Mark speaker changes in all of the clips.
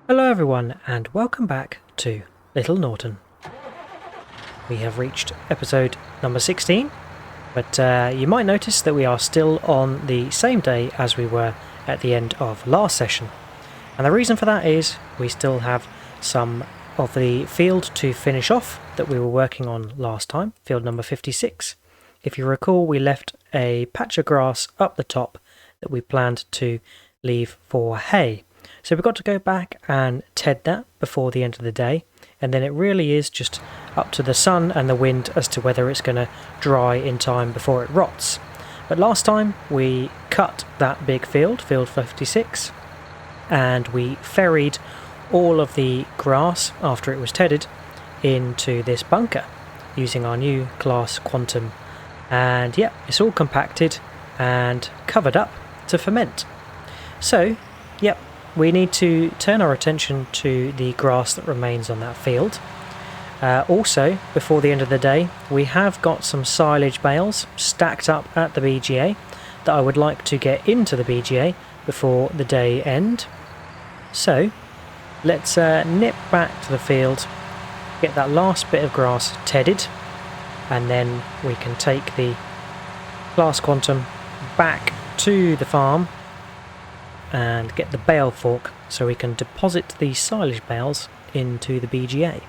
Speaker 1: Hello everyone and welcome back to Little Norton. We have reached episode number 16, but you might notice that we are still on the same day as we were at the end of last session. And the reason for that is we still have some of the field to finish off that we were working on last time, field number 56. If you recall, we left a patch of grass up the top that we planned to leave for hay. So we've got to go back and ted that before the end of the day, and then it really is just up to the sun and the wind as to whether it's going to dry in time before it rots. But last time we cut that big field 56, and we ferried all of the grass after it was tedded into this bunker using our new class Quantum, and yeah, it's all compacted and covered up to ferment. So yep, we need to turn our attention to the grass that remains on that field. Also, before the end of the day, we have got some silage bales stacked up at the BGA that I would like to get into the BGA before the day end. So, let's nip back to the field, get that last bit of grass tedded, and then we can take the Class Quantum back to the farm and get the bale fork so we can deposit these silage bales into the BGA.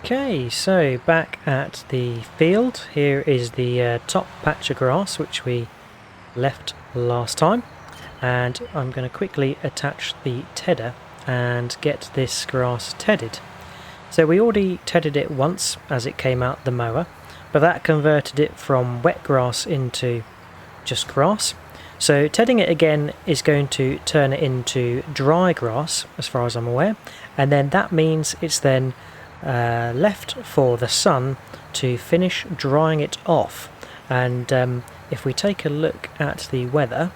Speaker 1: Okay, so back at the field, here is the top patch of grass which we left last time, and I'm going to quickly attach the tedder and get this grass tedded. So we already tedded it once as it came out the mower, but that converted it from wet grass into just grass. So tedding it again is going to turn it into dry grass as far as I'm aware, and then that means it's then left for the sun to finish drying it off. And if we take a look at the weather,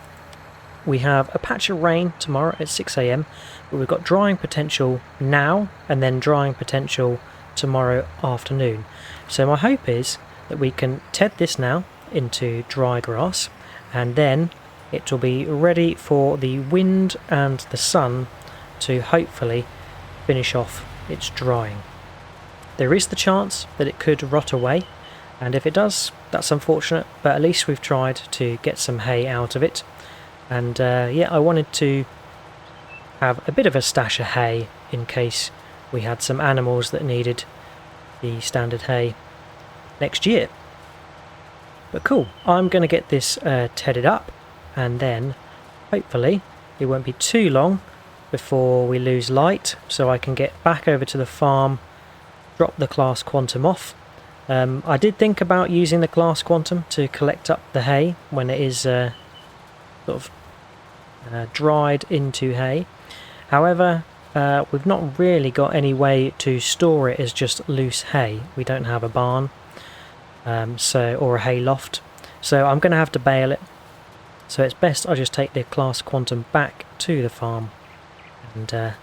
Speaker 1: we have a patch of rain tomorrow at 6 AM, but we've got drying potential now and then drying potential tomorrow afternoon. So my hope is that we can ted this now into dry grass, and then it will be ready for the wind and the sun to hopefully finish off its drying. There is the chance that it could rot away, and if it does, that's unfortunate, but at least we've tried to get some hay out of it. And yeah, I wanted to have a bit of a stash of hay in case we had some animals that needed the standard hay next year. But cool, I'm going to get this tedded up, and then hopefully it won't be too long before we lose light, so I can get back over to the farm, drop the Class Quantum off. I did think about using the Class Quantum to collect up the hay when it is sort of dried into hay. However, we've not really got any way to store it as just loose hay. We don't have a barn or a hay loft, so I'm going to have to bale it. So it's best I just take the Class Quantum back to the farm, and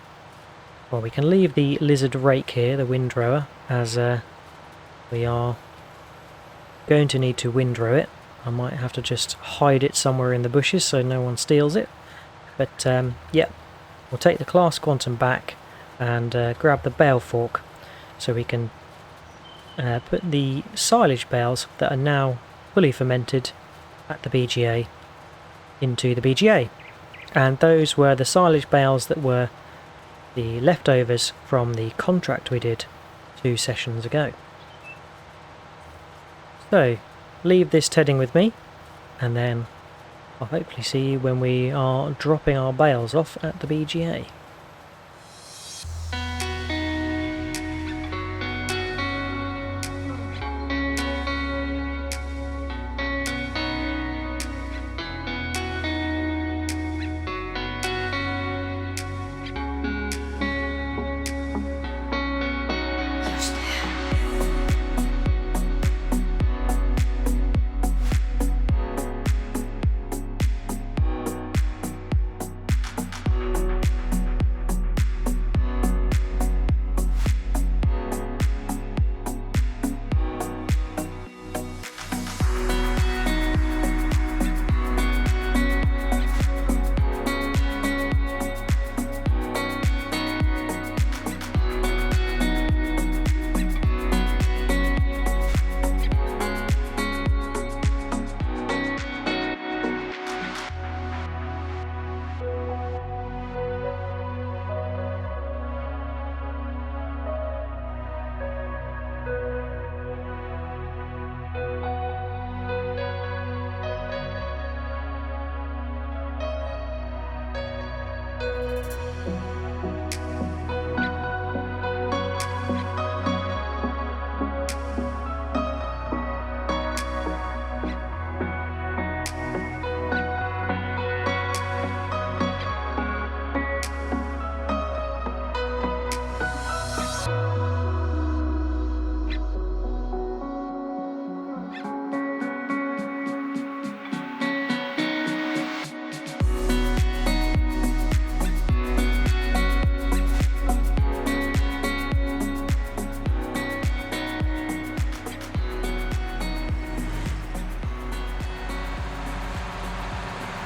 Speaker 1: well, we can leave the lizard rake here, the windrower, as we are going to need to windrow it. I might have to just hide it somewhere in the bushes so no one steals it. But yeah, we'll take the Class Quantum back and grab the bale fork so we can put the silage bales that are now fully fermented at the BGA into the BGA. And those were the silage bales that were the leftovers from the contract we did 2 sessions ago. So, leave this tedding with me, and then I'll hopefully see you when we are dropping our bales off at the BGA.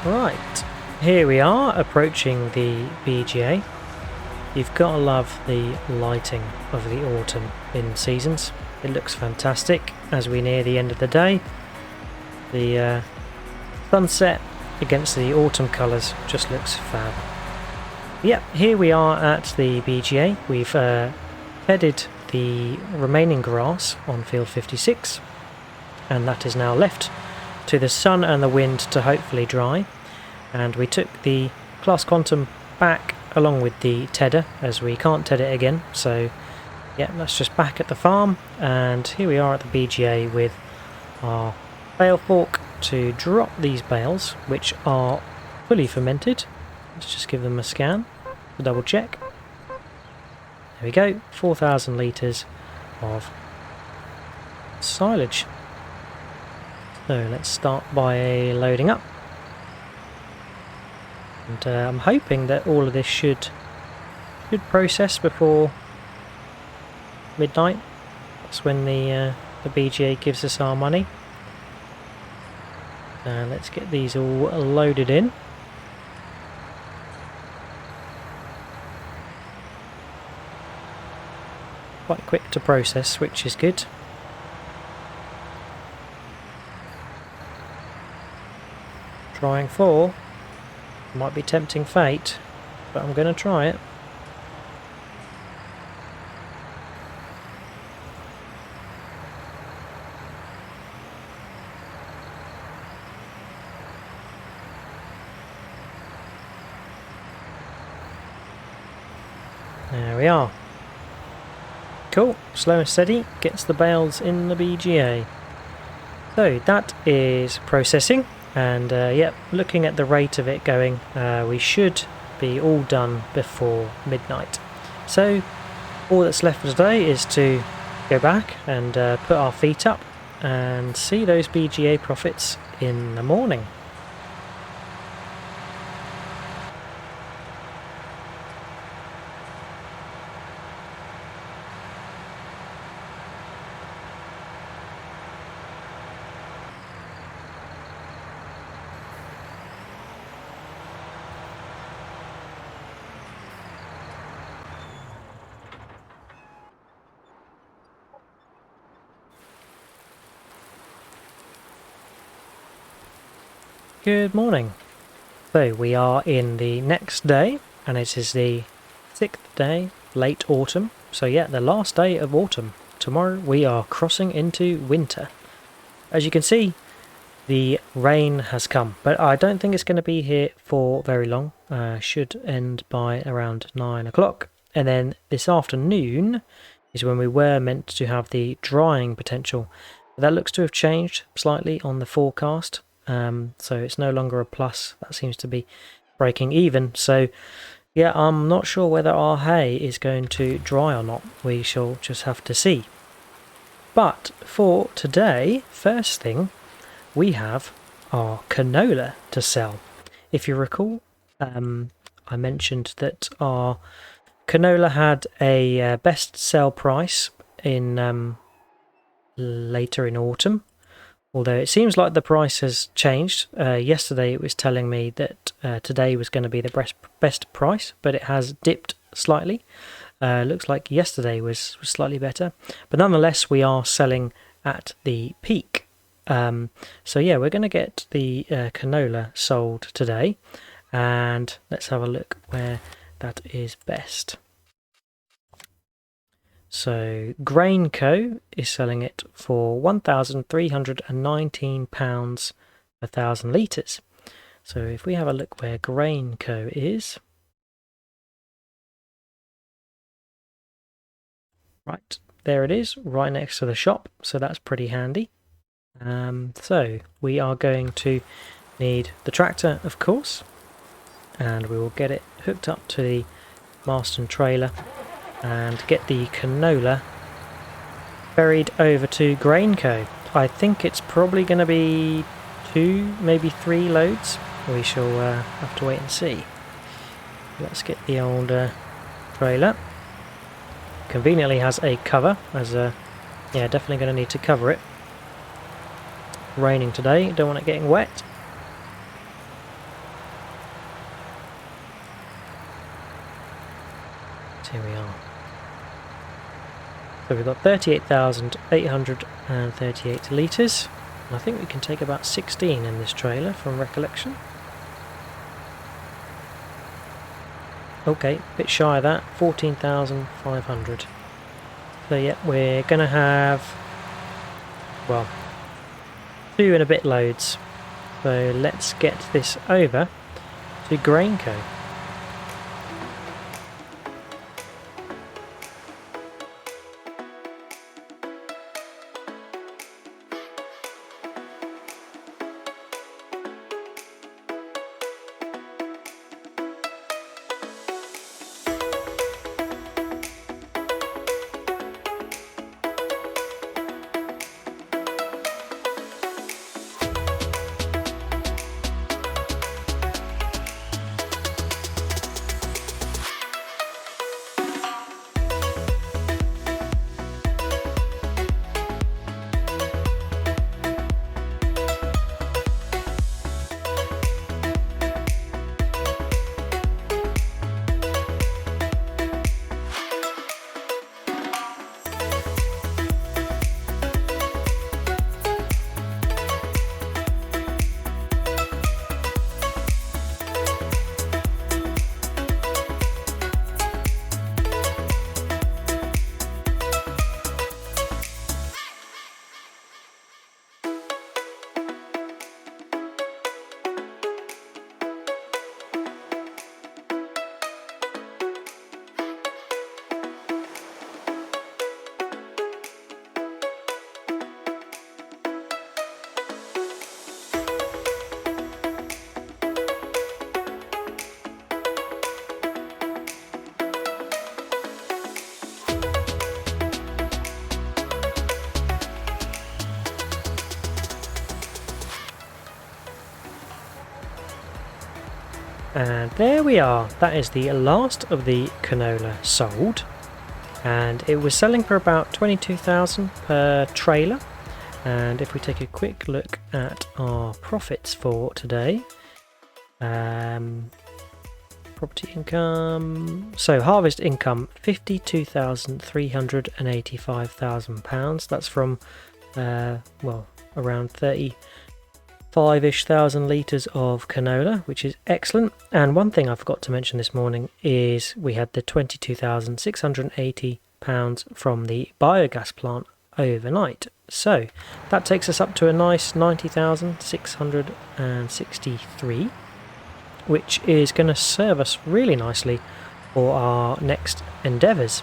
Speaker 1: Right, here we are approaching the BGA. You've got to love the lighting of the autumn in seasons. It looks fantastic as we near the end of the day. The sunset against the autumn colours just looks fab. Yep, here we are at the BGA. We've bedded the remaining grass on field 56, and that is now left to the sun and the wind to hopefully dry. And we took the Class Quantum back along with the tedder, as we can't ted it again, so yeah, that's just back at the farm. And here we are at the BGA with our bale fork to drop these bales, which are fully fermented. Let's just give them a scan to double check. There we go, 4,000 litres of silage. So let's start by loading up. And I'm hoping that all of this should process before midnight. That's when the BGA gives us our money. Let's get these all loaded in. Quite quick to process, which is good. Trying 4. Might be tempting fate, but I'm going to try it. There we are. Cool, slow and steady gets the bales in the BGA. So that is processing. And yep, looking at the rate of it going, we should be all done before midnight. So all that's left for today is to go back and put our feet up and see those BGA profits in the morning. Good morning. So we are in the next day, and it is the 6th day, late autumn. So yeah, the last day of autumn. Tomorrow we are crossing into winter. As you can see, the rain has come, but I don't think it's going to be here for very long. Should end by around 9 o'clock. And then this afternoon is when we were meant to have the drying potential. That looks to have changed slightly on the forecast. So it's no longer a plus. That seems to be breaking even. So yeah, I'm not sure whether our hay is going to dry or not. We shall just have to see. But for today, first thing, we have our canola to sell. If you recall, I mentioned that our canola had a best sell price in later in autumn. Although it seems like the price has changed. Yesterday it was telling me that today was going to be the best price, but it has dipped slightly. Looks like yesterday was slightly better. But nonetheless, we are selling at the peak. So yeah, we're going to get the canola sold today. And let's have a look where that is best. So Grain Co is selling it for £1,319 per 1,000 litres. So if we have a look where Grain Co is, right, there it is, right next to the shop. So that's pretty handy. So we are going to need the tractor, of course, and we will get it hooked up to the Marston trailer and get the canola ferried over to Grain Co. I think it's probably going to be 2, maybe 3 loads. We shall have to wait and see. Let's get the old trailer. Conveniently has a cover, as yeah, definitely going to need to cover it. Raining today, don't want it getting wet. So we've got 38,838 litres. I think we can take about 16 in this trailer from recollection. Okay, a bit shy of that, 14,500. So yeah, we're going to have, well, 2 and a bit loads. So let's get this over to Grainco. And there we are, that is the last of the canola sold, and it was selling for about 22,000 per trailer. And if we take a quick look at our profits for today, property income, so harvest income £52,385,000, that's from well, around 35-ish thousand litres of canola, which is excellent. And one thing I forgot to mention this morning is we had the £22,680 from the biogas plant overnight, so that takes us up to a nice 90,663, which is going to serve us really nicely for our next endeavours.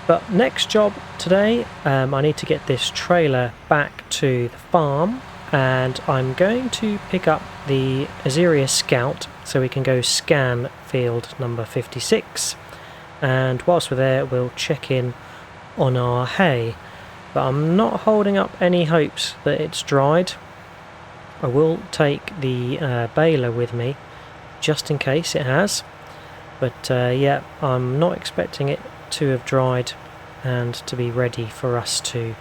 Speaker 1: But next job today, I need to get this trailer back to the farm, and I'm going to pick up the Azeria Scout so we can go scan field number 56, and whilst we're there we'll check in on our hay. But I'm not holding up any hopes that it's dried. I will take the baler with me just in case it has, but yeah, I'm not expecting it to have dried and to be ready for us to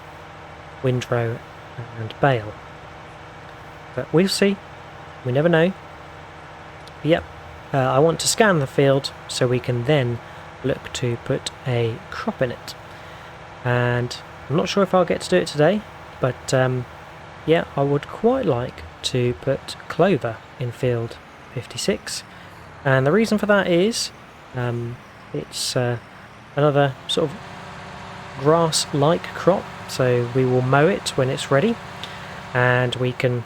Speaker 1: windrow and bale. But we'll see, we never know. But yep, I want to scan the field so we can then look to put a crop in it. And I'm not sure if I'll get to do it today, but yeah, I would quite like to put clover in field 56, and the reason for that is it's another sort of grass-like crop, so we will mow it when it's ready, and we can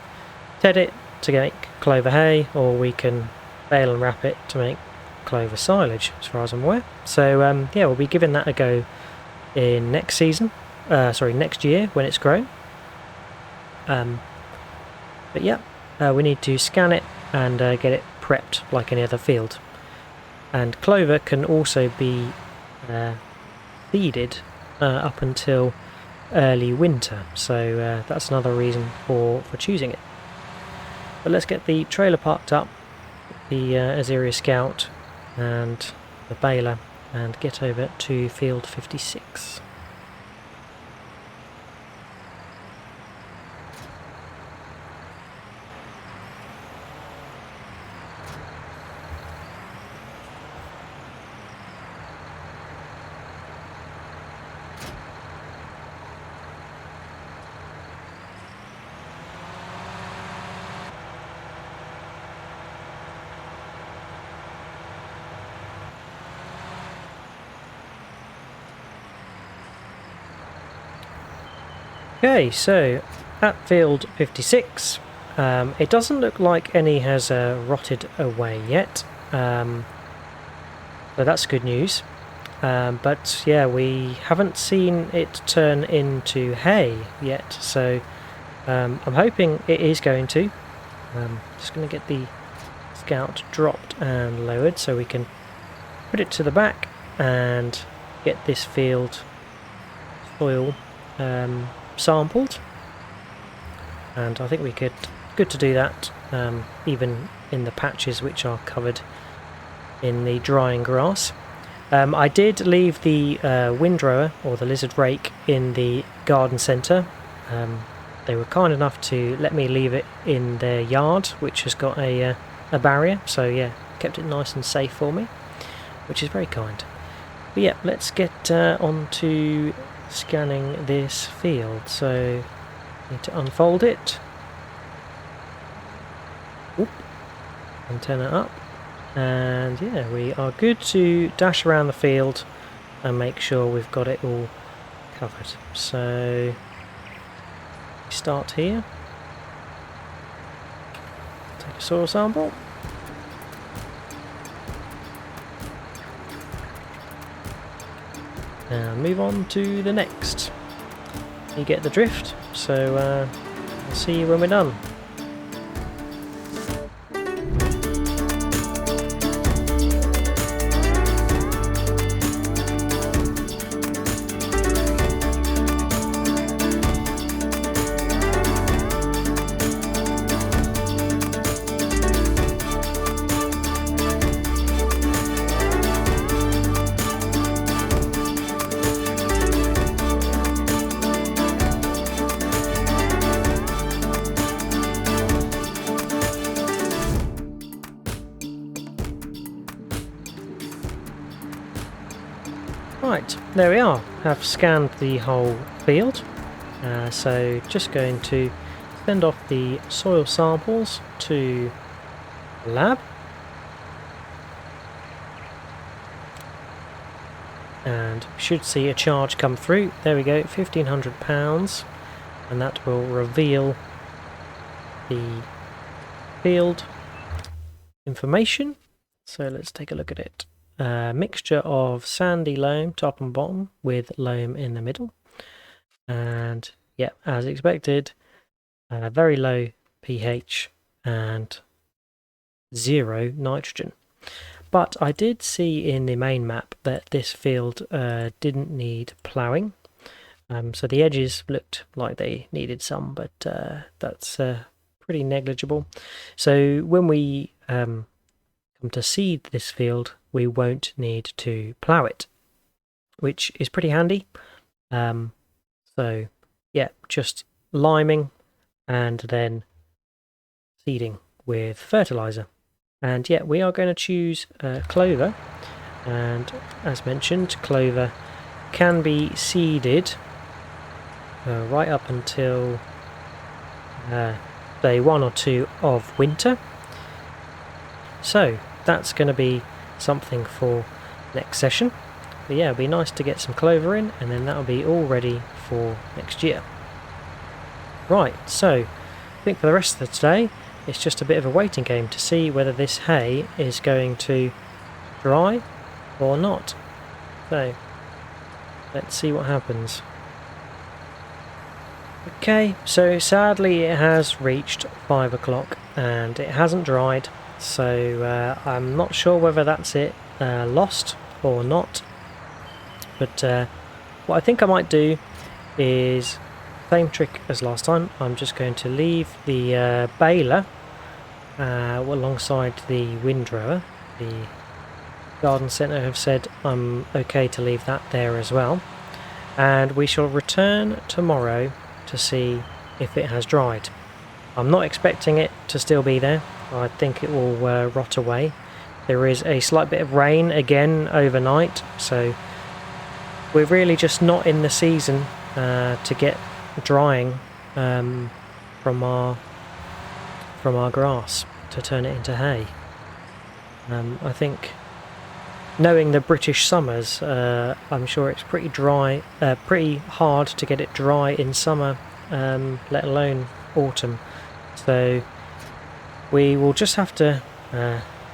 Speaker 1: ted it to make clover hay, or we can bale and wrap it to make clover silage, as far as I'm aware. So yeah, we'll be giving that a go in next season. Next year when it's grown. But yeah, we need to scan it and get it prepped like any other field. And clover can also be seeded up until early winter, so that's another reason for choosing it. But let's get the trailer parked up, the Azeria Scout and the baler, and get over to field 56. Okay, so at field 56, it doesn't look like any has rotted away yet, so that's good news. But yeah, we haven't seen it turn into hay yet, so I'm hoping it is going to. Just going to get the Scout dropped and lowered so we can put it to the back and get this field soil sampled. And I think we could good to do that even in the patches which are covered in the drying grass. I did leave the windrower or the lizard rake in the garden centre. They were kind enough to let me leave it in their yard, which has got a barrier, so yeah, kept it nice and safe for me, which is very kind. But yeah, let's get on to scanning this field. So need to unfold it. Oop. Antenna up. And yeah, we are good to dash around the field and make sure we've got it all covered. So start here. Take a soil sample. And move on to the next. You get the drift, so I'll see you when we're done. Right, there we are. I've scanned the whole field, so just going to send off the soil samples to the lab. And should see a charge come through. There we go, £1,500, and that will reveal the field information. So let's take a look at it. Mixture of sandy loam top and bottom with loam in the middle, and yeah, as expected, very low pH and 0 nitrogen. But I did see in the main map that this field didn't need ploughing, so the edges looked like they needed some, but that's pretty negligible. So when we come to seed this field, we won't need to plough it, which is pretty handy. So yeah, just liming and then seeding with fertilizer. And yeah, we are going to choose clover, and as mentioned, clover can be seeded right up until day 1 or 2 of winter. So that's going to be something for next session. But yeah, it'll be nice to get some clover in, and then that'll be all ready for next year. Right, so I think for the rest of today it's just a bit of a waiting game to see whether this hay is going to dry or not. So let's see what happens. Okay, so sadly it has reached 5 o'clock and it hasn't dried. So I'm not sure whether that's it lost or not, but what I think I might do is same trick as last time. I'm just going to leave the baler alongside the windrower. The garden centre have said I'm okay to leave that there as well, and we shall return tomorrow to see if it has dried. I'm not expecting it to still be there. I think it will rot away. There is a slight bit of rain again overnight, so we're really just not in the season to get drying from our grass to turn it into hay. I think, knowing the British summers, I'm sure it's pretty dry, pretty hard to get it dry in summer let alone autumn. So we will just have to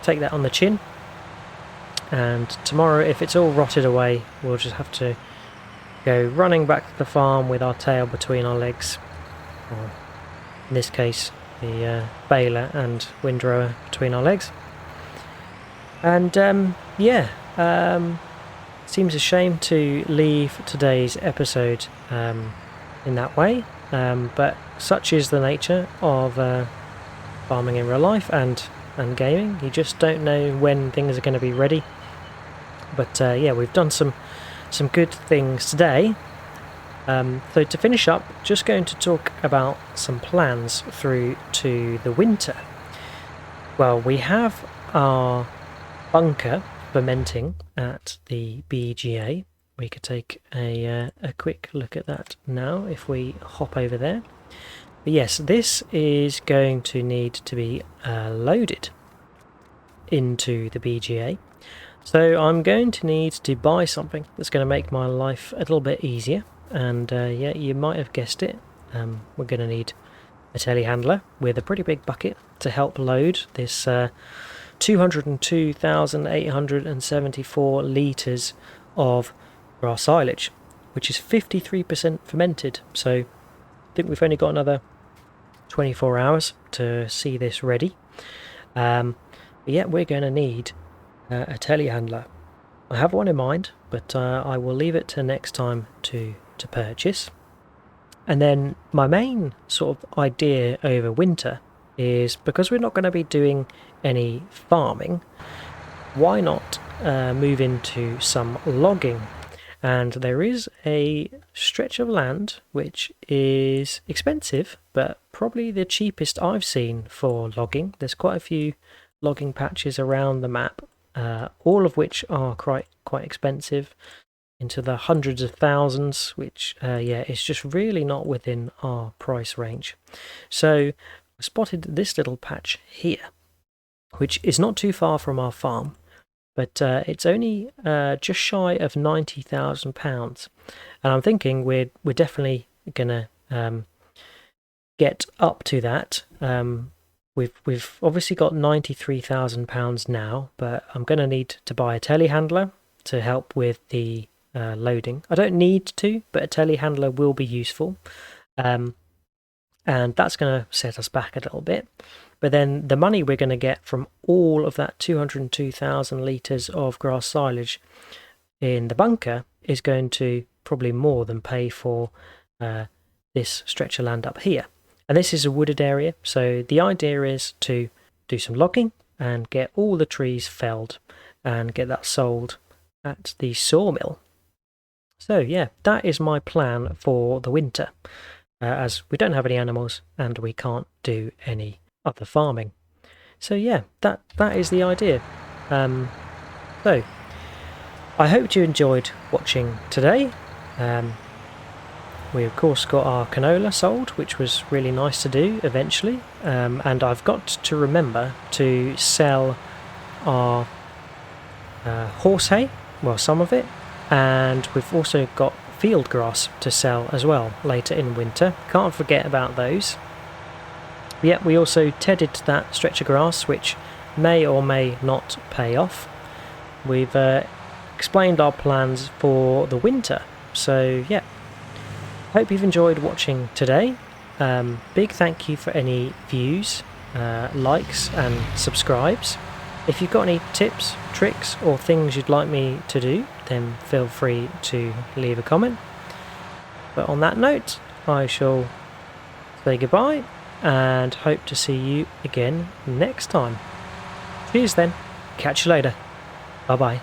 Speaker 1: take that on the chin, and tomorrow, if it's all rotted away, we'll just have to go running back to the farm with our tail between our legs, or in this case the baler and windrower between our legs. And seems a shame to leave today's episode in that way, but such is the nature of farming in real life and gaming. You just don't know when things are going to be ready. But we've done some good things today. So to finish up, just going to talk about some plans through to the winter. Well, we have our bunker fermenting at the BGA. We could take a quick look at that now if we hop over there. But yes, this is going to need to be loaded into the BGA. So I'm going to need to buy something that's going to make my life a little bit easier. And you might have guessed it. We're going to need a telehandler with a pretty big bucket to help load this 202,874 litres of grass silage, which is 53% fermented. So I think we've only got another 24 hours to see this ready. But yeah, we're going to need a telehandler. I have one in mind, but I will leave it to next time to purchase. And then my main sort of idea over winter is, because we're not going to be doing any farming, why not move into some logging? And there is a stretch of land which is expensive, but probably the cheapest I've seen for logging. There's quite a few logging patches around the map, all of which are quite expensive, into the hundreds of thousands, which it's just really not within our price range. So I spotted this little patch here, which is not too far from our farm, but it's only just shy of £90,000, and I'm thinking we're definitely gonna get up to that. We've obviously got £93,000 now, but I'm going to need to buy a telehandler to help with the loading. I don't need to, but a telehandler will be useful, and that's going to set us back a little bit. But then the money we're going to get from all of that 202,000 litres of grass silage in the bunker is going to probably more than pay for this stretch of land up here. And this is a wooded area, so the idea is to do some logging and get all the trees felled and get that sold at the sawmill. So yeah, that is my plan for the winter, as we don't have any animals and we can't do any other farming. So yeah, that is the idea. So I hope you enjoyed watching today. We of course got our canola sold, which was really nice to do eventually, and I've got to remember to sell our horse hay, well, some of it, and we've also got field grass to sell as well later in winter. Can't forget about those. Yet we also tedded that stretch of grass, which may or may not pay off. We've explained our plans for the winter, so yeah. Hope you've enjoyed watching today. Big thank you for any views, likes and subscribes. If you've got any tips, tricks or things you'd like me to do, then feel free to leave a comment. But on that note, I shall say goodbye and hope to see you again next time. Cheers then. Catch you later. Bye bye.